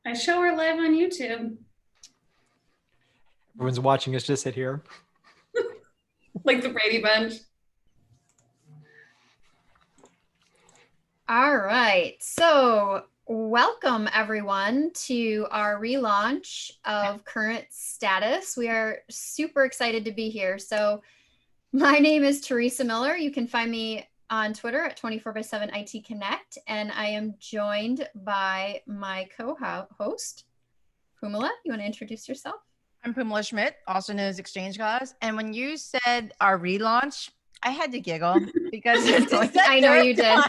I show her live on YouTube, Everyone's watching us just sit here. like the Brady Bunch. All right. So, welcome everyone to our relaunch of Current Status. We are super excited to be here. So, my name is Theresa Miller. You can find me on Twitter at 24/7 IT Connect, and I am joined by my co-host, Phoummala. You want to introduce yourself? I'm Phoummala Schmitt, also known as Exchange Cause. And when you said our relaunch, I had to giggle because I know you did.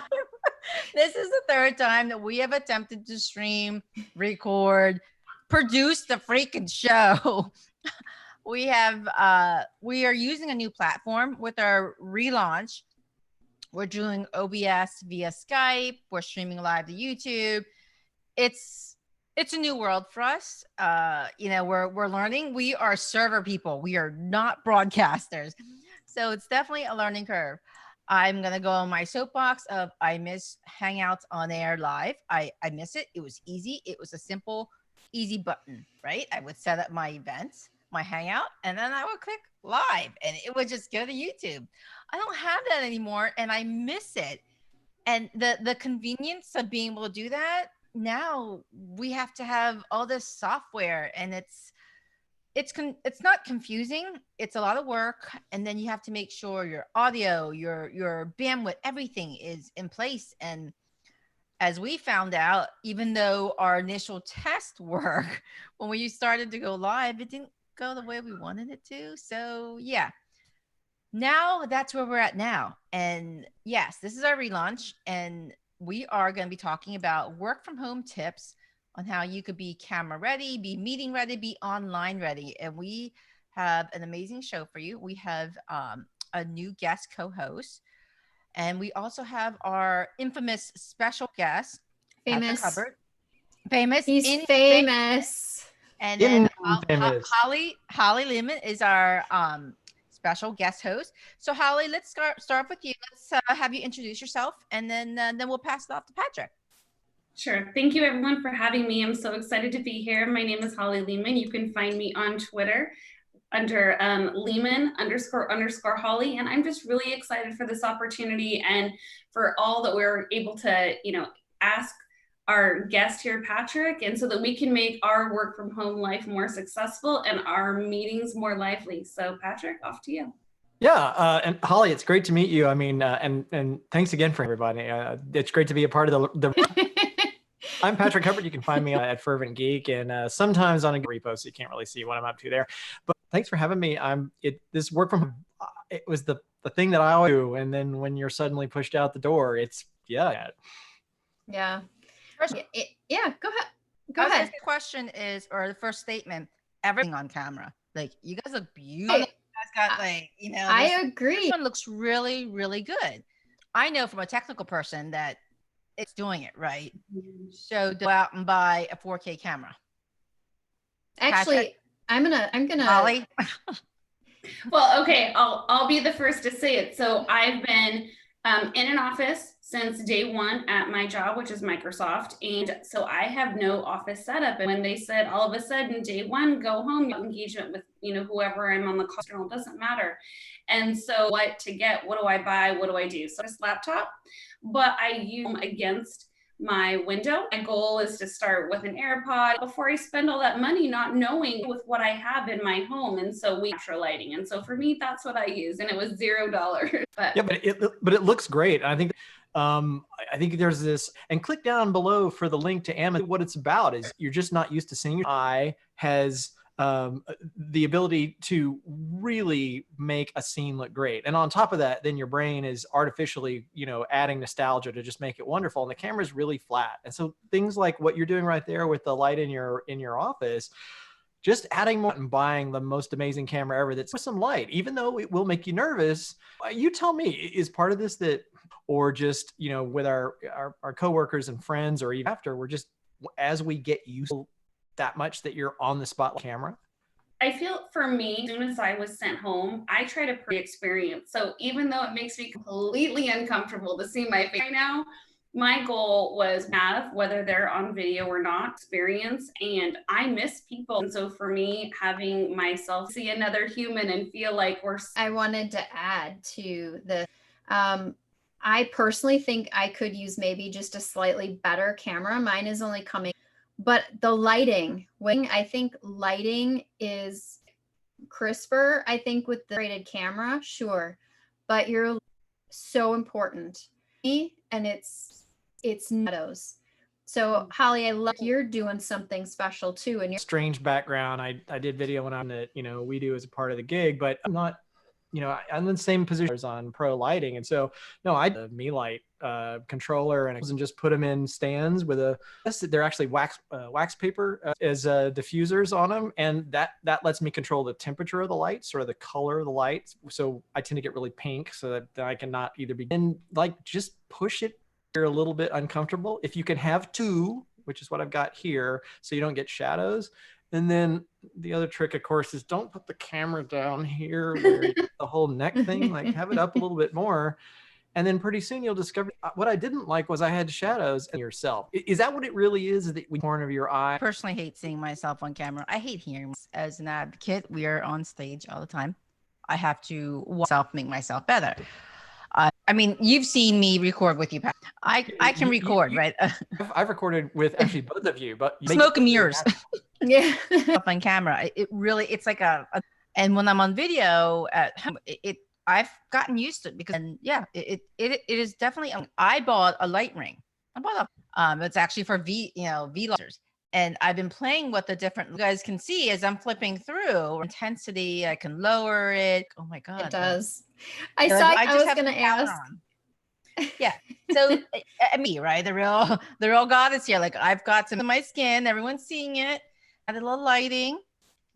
This is the third time that we have attempted to stream, record, produce the freaking show. We are using a new platform with our relaunch. We're doing OBS via Skype. We're streaming live to YouTube. It's a new world for us. We're learning. We are server people. We are not broadcasters. So it's definitely a learning curve. I'm going to go on my soapbox of I miss Hangouts on air live. I miss it. It was easy. It was a simple, easy button, right? I would set up my events, my Hangout, and then I would click live and it would just go to YouTube. I don't have that anymore and I miss it. And the convenience of being able to do that, now we have to have all this software and it's not confusing. It's a lot of work. And then you have to make sure your audio, your bandwidth, everything is in place. And as we found out, even though our initial test work, when we started to go live, it didn't go the way we wanted it to. So yeah, now that's where we're at now. And yes, this is our relaunch. And we are going to be talking about work from home tips on how you could be camera ready, be meeting ready, be online ready. And we have an amazing show for you. We have a new guest co-host, and we also have our infamous special guest, Famous. Hubbard. Famous. He's famous. And then Infamous. Holly Lehman is our special guest host. So Holly, let's start with you. Let's have you introduce yourself, and then we'll pass it off to Patrick. Sure. Thank you everyone for having me. I'm so excited to be here. My name is Holly Lehman. You can find me on Twitter under Lehman__ Holly. And I'm just really excited for this opportunity and for all that we're able to, ask our guest here, Patrick, and so that we can make our work from home life more successful and our meetings more lively. So Patrick, off to you. Yeah, and Holly, it's great to meet you. I mean, and thanks again for everybody. It's great to be a part of the I'm Patrick Hubbard. You can find me at Fervent Geek and sometimes on a repo, so you can't really see what I'm up to there. But thanks for having me. This work from it was the thing that I always do, and then when you're suddenly pushed out the door, it's Yeah. Yeah. Go ahead. The question is, or the first statement, everything on camera. Like, you guys look beautiful. You guys got I agree. This one looks really, really good. I know from a technical person that it's doing it right. So go out and buy a 4K camera. Actually, Patrick? I'm gonna Holly. Well, okay, I'll be the first to say it. So I've been in an office since day one at my job, which is Microsoft. And so I have no office setup. And when they said all of a sudden, day one, go home, engagement with, whoever I'm on the call, doesn't matter. And so what do I buy? What do I do? So this laptop, but I use against my window. My goal is to start with an AirPod before I spend all that money not knowing with what I have in my home. And so we capture lighting. And so for me, that's what I use. And it was $0. But yeah, but it looks great. I think there's this, and click down below for the link to Amazon. What it's about is you're just not used to seeing your eye has the ability to really make a scene look great. And on top of that, then your brain is artificially, adding nostalgia to just make it wonderful. And the camera is really flat. And so things like what you're doing right there with the light in your office, just adding more and buying the most amazing camera ever that's with some light, even though it will make you nervous. You tell me, is part of this that, or just, with our coworkers and friends, or even after, we're just, as we get used to that much that you're on the spotlight camera? I feel for me, as soon as I was sent home, I try to pre-experience. So even though it makes me completely uncomfortable to see my face right now, my goal was have, whether they're on video or not, experience, and I miss people. And so for me, having myself see another human and feel like I wanted to add to the, I personally think I could use maybe just a slightly better camera. Mine is only coming, but the lighting, I think lighting is crisper, I think, with the rated camera, sure, but you're so important. And it's shadows. So Holly, I love you're doing something special too. And you're strange background. I did video when I'm that, we do as a part of the gig, but I'm not, I'm in the same position as on pro lighting. And so, no, I the Me Light controller and just put them in stands with they're actually wax paper as diffusers on them. And that lets me control the temperature of the light, sort of the color of the light. So I tend to get really pink so that I cannot either begin, like, just push it. You're a little bit uncomfortable. If you can have two, which is what I've got here, so you don't get shadows. And then the other trick, of course, is don't put the camera down here where the whole neck thing, like have it up a little bit more. And then pretty soon you'll discover what I didn't like was I had shadows in yourself. Is that what it really is? The corner of your eye? I personally hate seeing myself on camera. I hate hearing. As an advocate, we are on stage all the time. I have to make myself better. I mean, you've seen me record with you, Pat. I can record, right? I've recorded with actually both of you, but smoke and mirrors. Yeah. On camera, it's like and when I'm on video at home, I've gotten used to it because, and yeah, it is definitely. I bought a light ring. I bought it's actually for V lasers. And I've been playing with the different, you guys can see as I'm flipping through intensity, I can lower it. Oh my God. It does. I was going to ask. Yeah. So me, right? The real goddess here. Like I've got some of my skin, everyone's seeing it. Add a little lighting.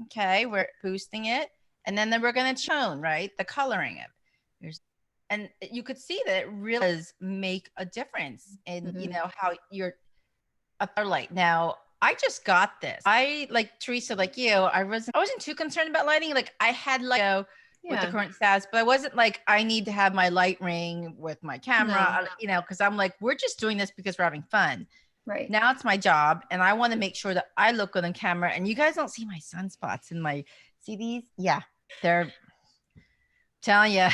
Okay. We're boosting it. And then we're going to tone, right? The coloring of it. And you could see that it really does make a difference in, how you're a light. Now, I just got this. I, like Theresa, like you, I wasn't too concerned about lighting. Like I had with the current status, but I wasn't like, I need to have my light ring with my camera, because I'm like, we're just doing this because we're having fun. Right. Now it's my job. And I want to make sure that I look good on camera. And you guys don't see my sunspots in see these? Yeah. They're telling you.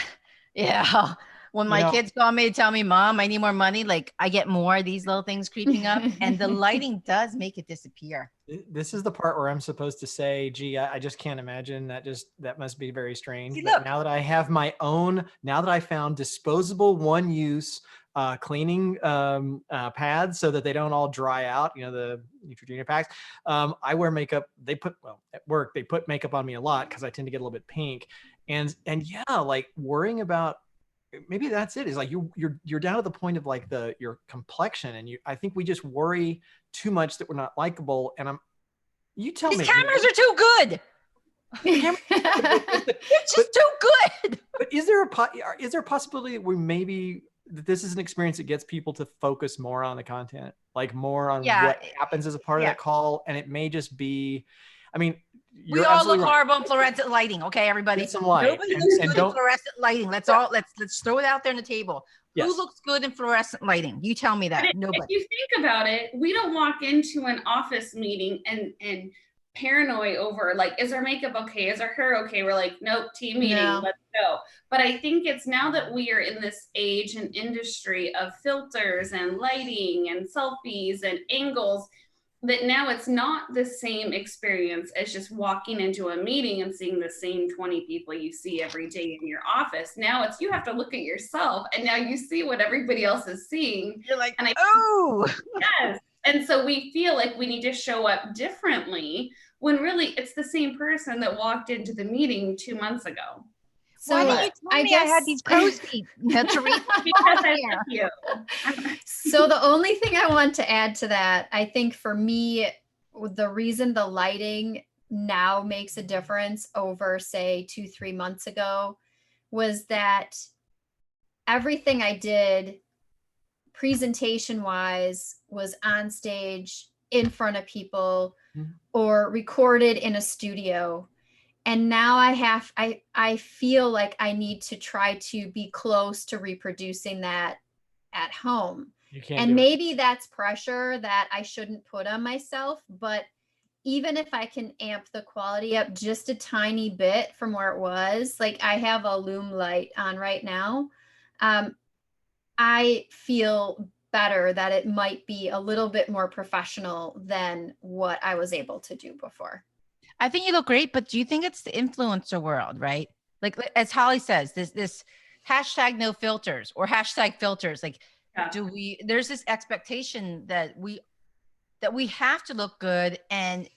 Yeah. When my kids call me to tell me, Mom, I need more money, like I get more of these little things creeping up and the lighting does make it disappear. This is the part where I'm supposed to say, gee, I just can't imagine that must be very strange. See, but now that I have my own, now that I found disposable one-use cleaning pads so that they don't all dry out, the Neutrogena packs, I wear makeup. At work, they put makeup on me a lot because I tend to get a little bit pink. And yeah, like worrying about, maybe that's it. Is like you're down to the point of like your complexion, and I think we just worry too much that we're not likable. And you tell me, these cameras are too good. It's just too good. But is there a possibility that this is an experience that gets people to focus more on the content, like more on what happens as a part of that call, and it may just be, I mean. We all look horrible in fluorescent lighting, okay, everybody? Get some light. Nobody looks good in fluorescent lighting. Let's throw it out there on the table. Yes. Who looks good in fluorescent lighting? You tell me that. Nobody. If you think about it, we don't walk into an office meeting and paranoid over like, is our makeup okay? Is our hair okay? We're like, nope, team meeting, let's go. But I think it's now that we are in this age and industry of filters and lighting and selfies and angles, that now it's not the same experience as just walking into a meeting and seeing the same 20 people you see every day in your office. Now you have to look at yourself, and now you see what everybody else is seeing. You're like, and oh, yes. And so we feel like we need to show up differently when really it's the same person that walked into the meeting 2 months ago. So why didn't you tell me I had these crow's feet? Theresa, because I love you. So the only thing I want to add to that, I think for me, the reason the lighting now makes a difference over, say, 2-3 months ago, was that everything I did presentation wise was on stage in front of people or recorded in a studio. And now I feel like I need to try to be close to reproducing that at home. You can't And do it. maybe that's pressure that I shouldn't put on myself, but even if I can amp the quality up just a tiny bit from where it was, like I have a loom light on right now. I feel better that it might be a little bit more professional than what I was able to do before. I think you look great, but do you think it's the influencer world, right? Like as Holly says, this hashtag no filters or hashtag filters. Like, there's this expectation that we have to look good, and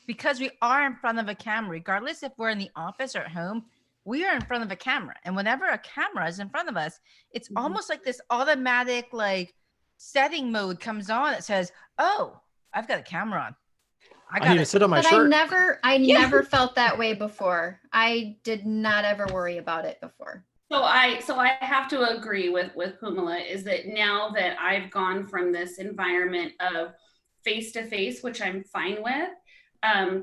because we are in front of a camera, regardless if we're in the office or at home, we are in front of a camera. And whenever a camera is in front of us, it's almost like this automatic like setting mode comes on that says, oh, I've got a camera on. I need to sit on my but shirt. I never felt that way before. I did not ever worry about it before. So I have to agree with Phoummala, is that now that I've gone from this environment of face-to-face, which I'm fine with,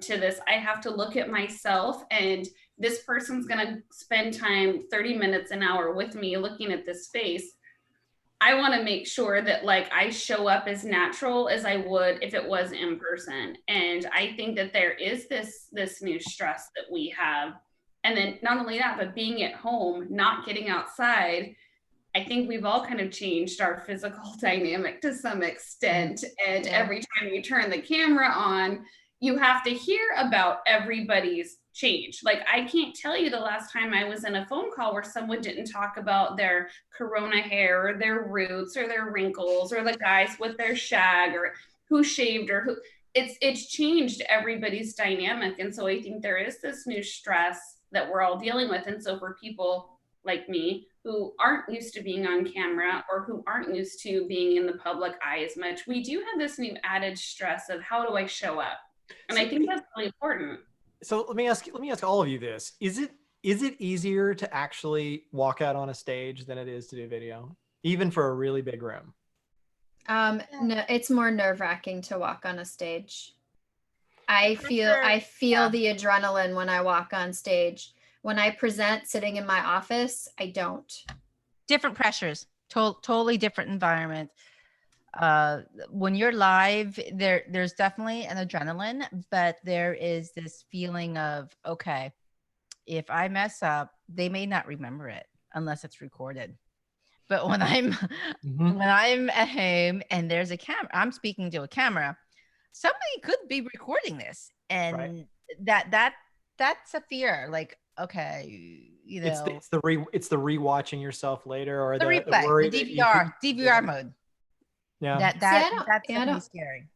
to this, I have to look at myself, and this person's gonna spend time 30 minutes, an hour with me looking at this face. I want to make sure that like I show up as natural as I would if it was in person. And I think that there is this new stress that we have. And then not only that, but being at home, not getting outside. I think we've all kind of changed our physical dynamic to some extent. And every time you turn the camera on, you have to hear about everybody's change. Like I can't tell you the last time I was in a phone call where someone didn't talk about their corona hair or their roots or their wrinkles or the guys with their shag or who shaved or who. It's changed everybody's dynamic. And so I think there is this new stress that we're all dealing with. And so for people like me who aren't used to being on camera or who aren't used to being in the public eye as much, we do have this new added stress of how do I show up? And I think that's really important. So let me ask all of you this. Is it easier to actually walk out on a stage than it is to do video, even for a really big room? No, it's more nerve-wracking to walk on a stage. I feel the adrenaline when I walk on stage. When I present sitting in my office, I don't. Different pressures, totally different environment. When you're live, there's definitely an adrenaline, but there is this feeling of, okay, if I mess up, they may not remember it unless it's recorded. But when I'm when I'm at home and there's a camera, I'm speaking to a camera, somebody could be recording this, and that's a fear. Like, okay, you know, it's the rewatching yourself later, or the replay, the worry the DVR mode. Yeah, that's definitely scary.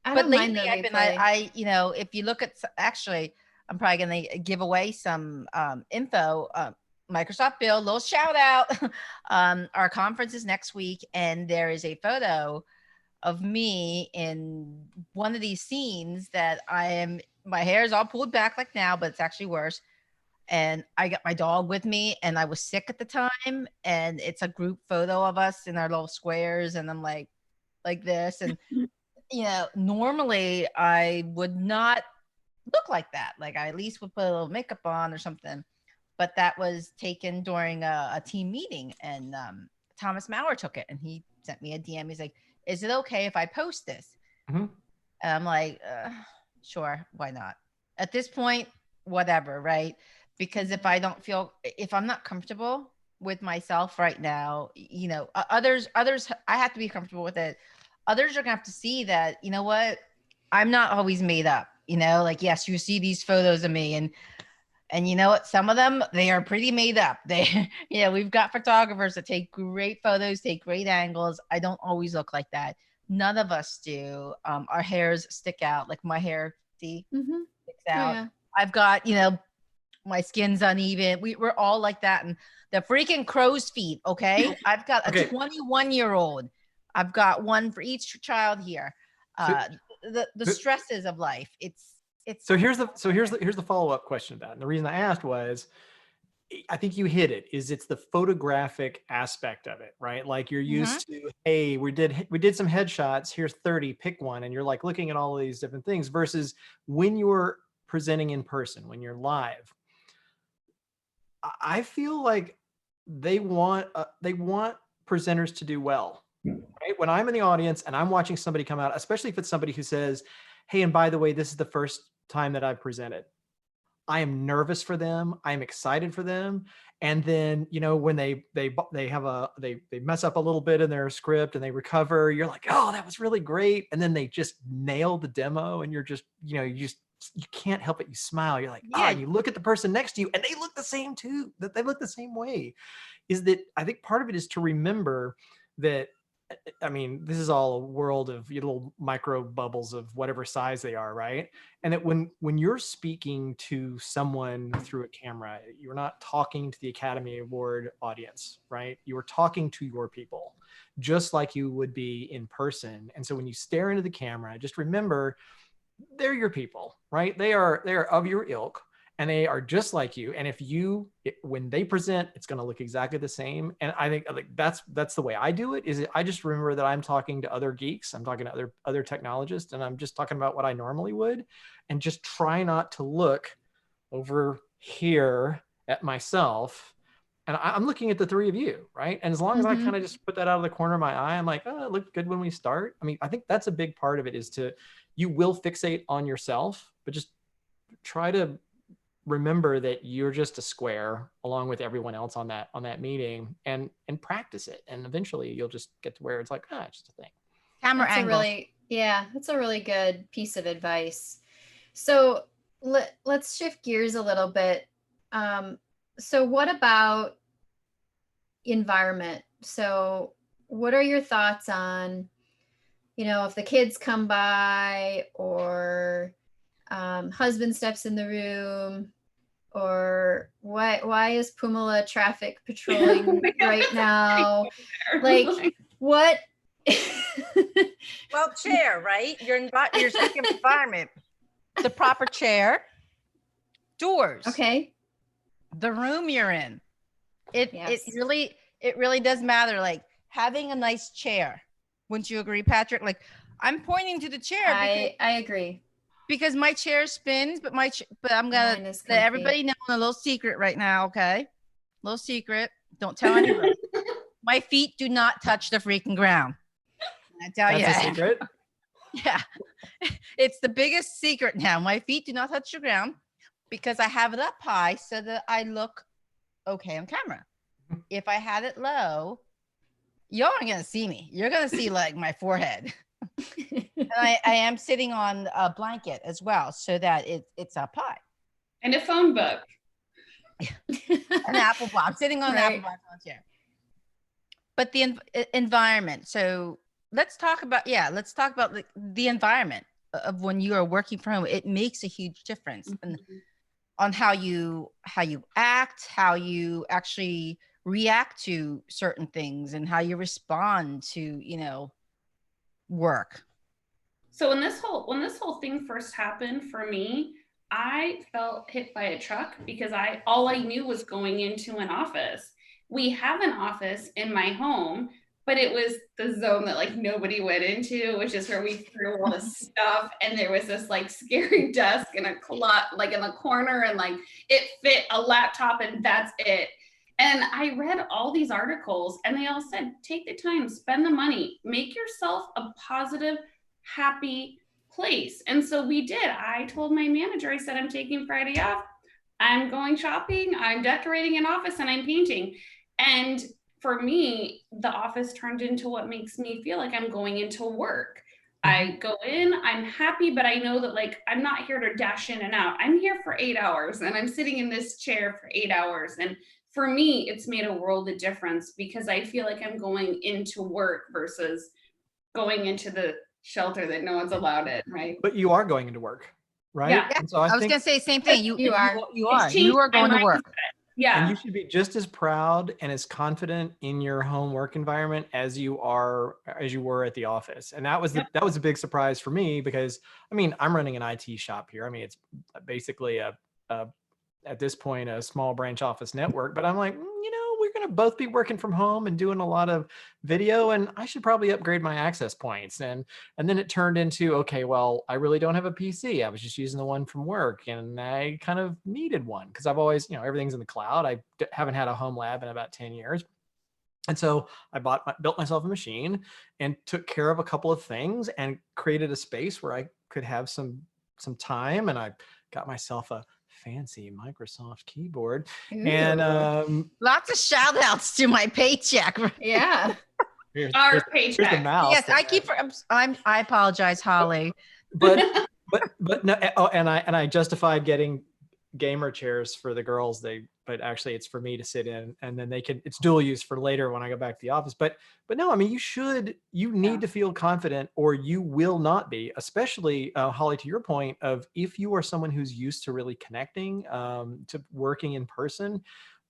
But lately, I you know, if you look at, actually, I'm probably going to give away some info. Microsoft Build, little shout out. Our conference is next week, and there is a photo of me in one of these scenes that my hair is all pulled back like now, but it's actually worse. And I got my dog with me, and I was sick at the time, and it's a group photo of us in our little squares, and I'm like this. And you know, normally I would not look like that. Like I at least would put a little makeup on or something. But that was taken during a team meeting, and Thomas Maurer took it, and he sent me a DM. He's like, "Is it okay if I post this?" And I'm like, "Sure, why not?" At this point, whatever, right? Because if I'm not comfortable with myself right now, you know, others, I have to be comfortable with it. Others are gonna have to see that, you know what, I'm not always made up. You know, like, yes, you see these photos of me, and you know what? Some of them, they are pretty made up. We've got photographers that take great photos, take great angles. I don't always look like that. None of us do. Our hairs stick out. Like my hair, see, sticks out. Yeah. I've got, you know, my skin's uneven. We're all like that. And the freaking crow's feet, okay? I've got a 21-year-old. I've got one for each child here. The stresses of life. So here's the follow-up question to that. And the reason I asked was, I think you hit it, it's the photographic aspect of it, right? Like you're used to, hey, we did some headshots, here's 30, pick one. And you're like looking at all of these different things versus when you're presenting in person, when you're live. I feel like they want presenters to do well. right? When I'm in the audience and I'm watching somebody come out, especially if it's somebody who says, hey, and by the way, this is the first time that I've presented. I am nervous for them. I'm excited for them. And then, you know, when they mess up a little bit in their script and they recover, you're like, oh, that was really great. And then they just nail the demo and you're just, you know, you can't help it. You smile. You're like, Yeah. and you look at the person next to you and they look the same too, that they look the same way. Is that I think part of it is to remember that, I mean, this is all a world of little micro bubbles of whatever size they are, right? And that when you're speaking to someone through a camera, you're not talking to the Academy Award audience, right? You are talking to your people, just like you would be in person. And so when you stare into the camera, just remember they're your people, right? They are of your ilk. And they are just like you. And when they present, it's going to look exactly the same. And I think like that's the way I do it. I just remember that I'm talking to other geeks. I'm talking to other technologists, and I'm just talking about what I normally would, and just try not to look over here at myself. And I'm looking at the three of you, right? And as long as I kind of just put that out of the corner of my eye, I'm like, oh, it looked good when we start. I mean, I think that's a big part of it you will fixate on yourself, but just try to remember that you're just a square along with everyone else on that meeting, and practice it. And eventually you'll just get to where it's like, it's just a thing. Camera That's angle. that's a really good piece of advice. So let's shift gears a little bit. So what about environment? So what are your thoughts on, you know, if the kids come by, or husband steps in the room, or why is Phoummala traffic patrolling right now? Like what? Well, chair, right? You're speaking of environment. The proper chair, doors. Okay. The room you're in. It Yes. it really does matter. Like having a nice chair. Wouldn't you agree, Patrick? Like I'm pointing to the chair. I agree. Because my chair spins, but I'm gonna let everybody know a little secret right now, okay? Little secret. Don't tell anybody. My feet do not touch the freaking ground. I tell you. That's a secret? Yeah. It's the biggest secret now. My feet do not touch the ground because I have it up high so that I look okay on camera. If I had it low, y'all aren't gonna see me. You're gonna see like my forehead. And I am sitting on a blanket as well, so that it's up high. And a phone book. An apple block. I'm sitting on an apple block on a chair. But the environment. So let's talk about the environment of when you are working from home. It makes a huge difference on how you act, how you actually react to certain things, and how you respond to, you know, work. So when this whole thing first happened for me, I felt hit by a truck because all I knew was going into an office. We have an office in my home, but it was the zone that like nobody went into, which is where we threw all this stuff. And there was this like scary desk and a closet like in the corner, and like it fit a laptop and that's it. And I read all these articles and they all said, take the time, spend the money, make yourself a positive, happy place. And so we did. I told my manager, I said, I'm taking Friday off. I'm going shopping, I'm decorating an office, and I'm painting. And for me, the office turned into what makes me feel like I'm going into work. I go in, I'm happy, but I know that like, I'm not here to dash in and out. I'm here for 8 hours and I'm sitting in this chair for 8 hours. And for me, it's made a world of difference because I feel like I'm going into work versus going into the shelter that no one's allowed in, right? But you are going into work, right? Yeah. And so I was going to say the same thing. You are going to work. Yeah. And you should be just as proud and as confident in your home work environment as you were at the office. And that was a big surprise for me because I mean, I'm running an IT shop here. I mean, it's basically at this point, a small branch office network, but I'm like, you know, we're going to both be working from home and doing a lot of video, and I should probably upgrade my access points. And then it turned into, okay, well, I really don't have a PC. I was just using the one from work, and I kind of needed one because I've always, you know, everything's in the cloud. I haven't had a home lab in about 10 years. And so I built myself a machine and took care of a couple of things and created a space where I could have some time. And I got myself a fancy Microsoft keyboard. Ooh. And Lots of shout outs to my paycheck. Yeah. Our here's the paycheck. mouse. Yes, I keep. I apologize, Holly. but no. Oh, and I justified getting gamer chairs for the girls. But actually it's for me to sit in, and then it's dual use for later when I go back to the office. But no, I mean, you need to feel confident, or you will not be, especially Holly, to your point of, if you are someone who's used to really connecting, to working in person.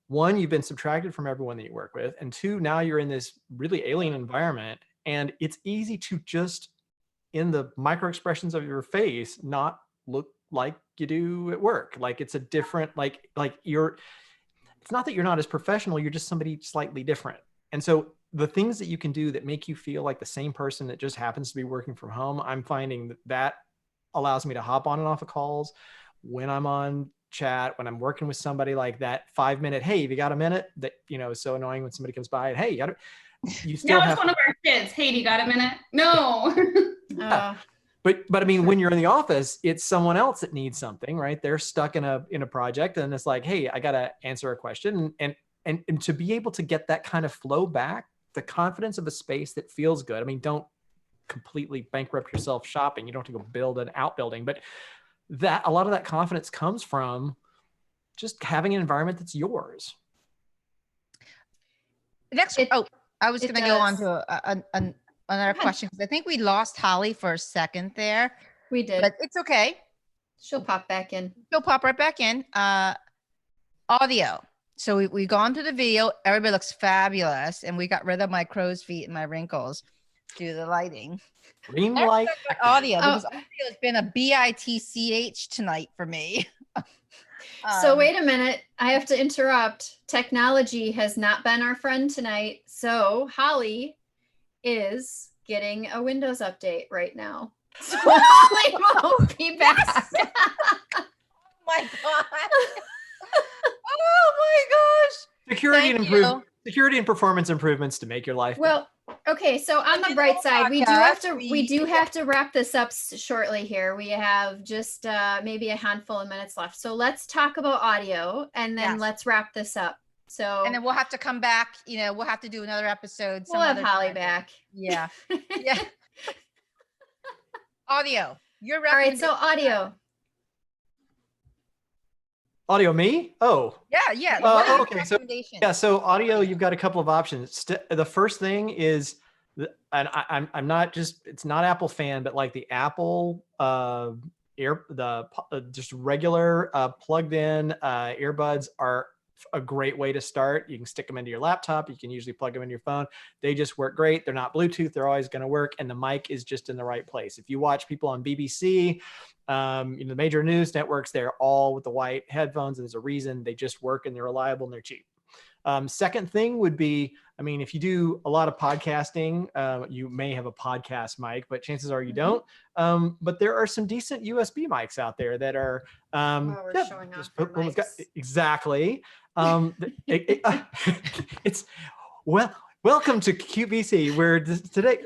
One, you've been subtracted from everyone that you work with, and two, now you're in this really alien environment, and it's easy to just, in the micro expressions of your face, not look like you do at work. Like it's a different, like it's not that you're not as professional, you're just somebody slightly different. And so the things that you can do that make you feel like the same person that just happens to be working from home, I'm finding that allows me to hop on and off of calls when I'm on chat, when I'm working with somebody, like that 5-minute, hey, have you got a minute? That, is so annoying when somebody comes by and, hey, you still now have it's one of our kids. Hey, do you got a minute? No. But I mean, when you're in the office, it's someone else that needs something, right? They're stuck in a project, and it's like, hey, I got to answer a question. And to be able to get that kind of flow back, the confidence of a space that feels good. I mean, don't completely bankrupt yourself shopping. You don't have to go build an outbuilding, but that a lot of that confidence comes from just having an environment that's yours. I was going to go on to another question, because I think we lost Holly for a second there. We did. But it's okay. She'll pop back in. She'll pop right back in. Audio. So we've gone to the video. Everybody looks fabulous. And we got rid of my crow's feet and my wrinkles due to the lighting. Green light. Audio. Because audio has been a bitch tonight for me. So wait a minute. I have to interrupt. Technology has not been our friend tonight. So Holly is getting a Windows update right now. So Holly won't be back. Oh my God. Oh my gosh. Security and performance improvements to make your life better. Well, okay, so on the bright side, we do have to wrap this up shortly here. We have just maybe a handful of minutes left. So let's talk about audio, and then let's wrap this up. So, and then we'll have to come back. We'll have to do another episode. We'll have Holly back. Yeah. Yeah. Audio. You're all right. So audio, me? Oh. Yeah. Okay. So audio, you've got a couple of options. The first thing is, and I'm not just, it's not Apple fan, but like the Apple just regular plugged in earbuds are a great way to start. You can stick them into your laptop. You can usually plug them in your phone. They just work great. They're not Bluetooth. They're always going to work. And the mic is just in the right place. If you watch people on BBC, the major news networks, they're all with the white headphones. And there's a reason. They just work, and they're reliable, and they're cheap. Second thing would be, I mean, if you do a lot of podcasting, you may have a podcast mic, but chances are you don't. But there are some decent USB mics out there that are showing off our mics. Exactly. It's welcome to QVC, where today,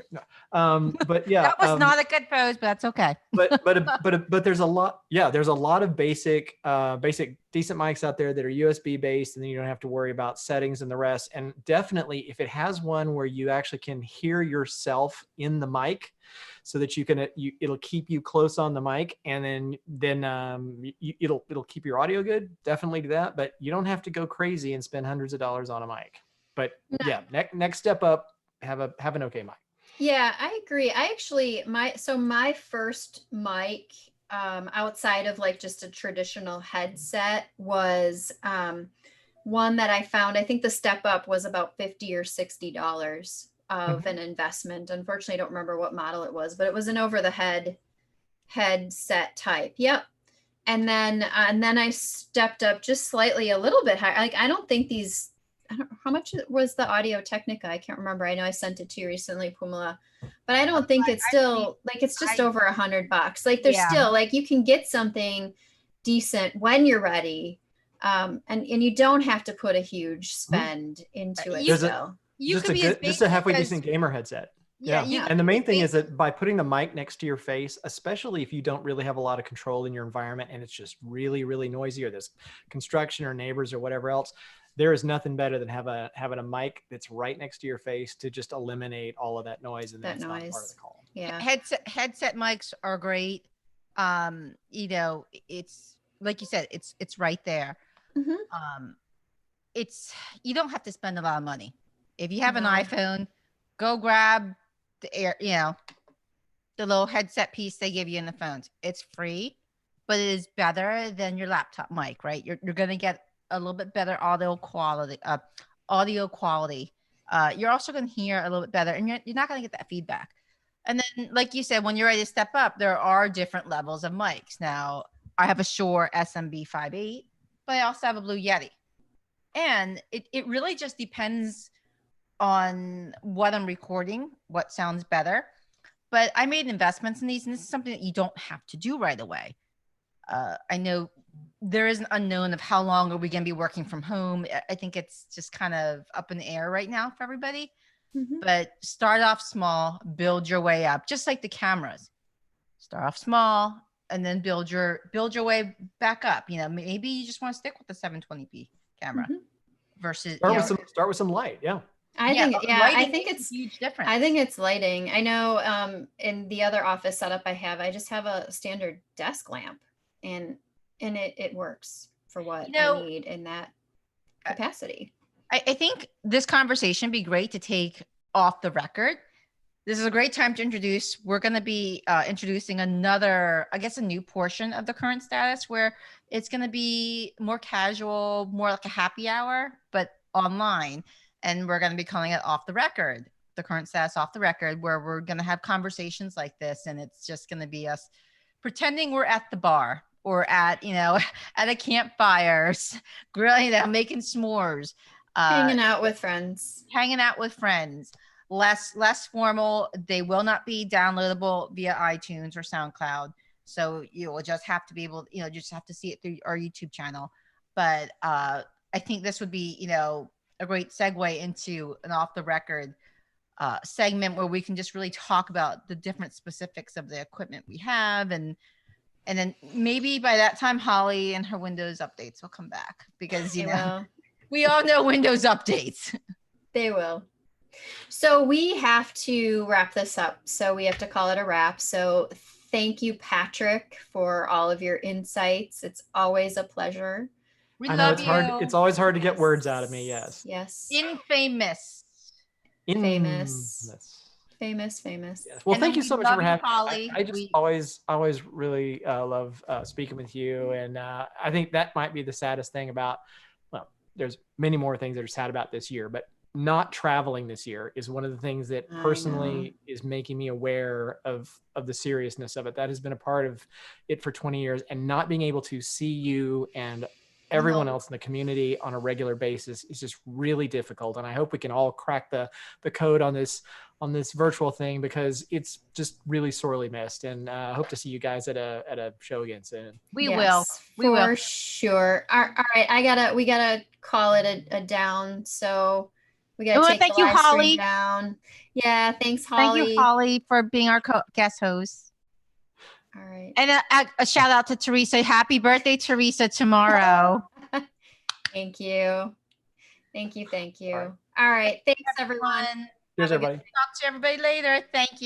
but yeah, that was not a good pose, but that's okay. but there's a lot. Yeah, there's a lot of basic decent mics out there that are USB based, and then you don't have to worry about settings and the rest. And definitely, if it has one where you actually can hear yourself in the mic, so that it'll keep you close on the mic, and then it'll keep your audio good. Definitely do that, but you don't have to go crazy and spend hundreds of dollars on a mic. But yeah, next step up, have an okay mic. Yeah, I agree. I actually my first mic outside of like just a traditional headset was one that I found. I think the step up was about $50 or $60 of an investment. Unfortunately, I don't remember what model it was, but it was an over the head headset type. Yep. And then I stepped up just slightly a little bit higher. Like, I don't think these, I don't know, how much was the Audio Technica? I can't remember. I know I sent it to you recently, Phoummala, but I don't think it's still like, it's just over $100. Like, there's still like, you can get something decent when you're ready. And you don't have to put a huge spend into it. You just could a be good, as just a halfway basic as- decent gamer headset. Yeah, Yeah. you And the could be main thing is basic- that by putting the mic next to your face, especially if you don't really have a lot of control in your environment and it's just really, really noisy, or there's construction or neighbors or whatever else, there is nothing better than having a mic that's right next to your face to just eliminate all of that noise. And That that's not part of noise. the call. Yeah. headset mics are great. You know, it's like you said, it's right there. Mhm. It's, you don't have to spend a lot of money. If you have an No. iPhone, go grab the the little headset piece they give you in the phones. It's free, but it is better than your laptop mic, right? You're going to get a little bit better audio quality. You're also going to hear a little bit better, and you're not going to get that feedback. And then, like you said, when you're ready to step up, there are different levels of mics. Now, I have a Shure SMB 5.8, but I also have a Blue Yeti. And it really just depends on what I'm recording, what sounds better. But I made investments in these, and this is something that you don't have to do right away. I know there is an unknown of how long are we going to be working from home. I think it's just kind of up in the air right now for everybody. Mhm. But start off small, build your way up, just like the cameras. Start off small and then build your way back up. You know, maybe you just want to stick with the 720p camera Mhm. versus Start with some light. Yeah. I think lighting makes it's a huge difference. I think it's lighting. I know in the other office setup I just have a standard desk lamp, and it works for what I need in that capacity. I think this conversation would be great to take off the record. This is a great time to introduce. We're going to be introducing another, I guess, a new portion of the current status where it's going to be more casual, more like a happy hour, but online. And we're going to be calling it Off the Record, the current status off the record, where we're going to have conversations like this. And it's just going to be us pretending we're at the bar or at, at a campfire, grilling, making s'mores. Hanging out with friends. Less formal. They will not be downloadable via iTunes or SoundCloud. So you will just have to be able, just have to see it through our YouTube channel. But I think this would be, a great segue into an off the record segment where we can just really talk about the different specifics of the equipment we have. And then maybe by that time, Holly and her Windows updates will come back because, we all know Windows updates. They will. So we have to wrap this up. So we have to call it a wrap. So thank you, Patrick, for all of your insights. It's always a pleasure. We I know love it's you. hard. It's always hard to get words out of me. Yes. Yes. Infamous. Famous. Yes. Well, And thank you so much for having Holly. me. I just always really love speaking with you. And I think that might be the saddest thing about, well, there's many more things that are sad about this year, but not traveling this year is one of the things that personally is making me aware of the seriousness of it. That has been a part of it for 20 years, and not being able to see you and everyone else in the community on a regular basis is just really difficult. And I hope we can all crack the code on this virtual thing, because it's just really sorely missed. And I hope to see you guys at a show again soon. We will. For sure. All right. We gotta call it a down. So we gotta take the live stream down. Yeah. Thanks, Holly. Thank you, Holly, for being our guest host. All right. And a shout out to Theresa. Happy birthday, Theresa, tomorrow. Thank you. All right. Thanks, everyone. Cheers, everybody. Talk to everybody later. Thank you.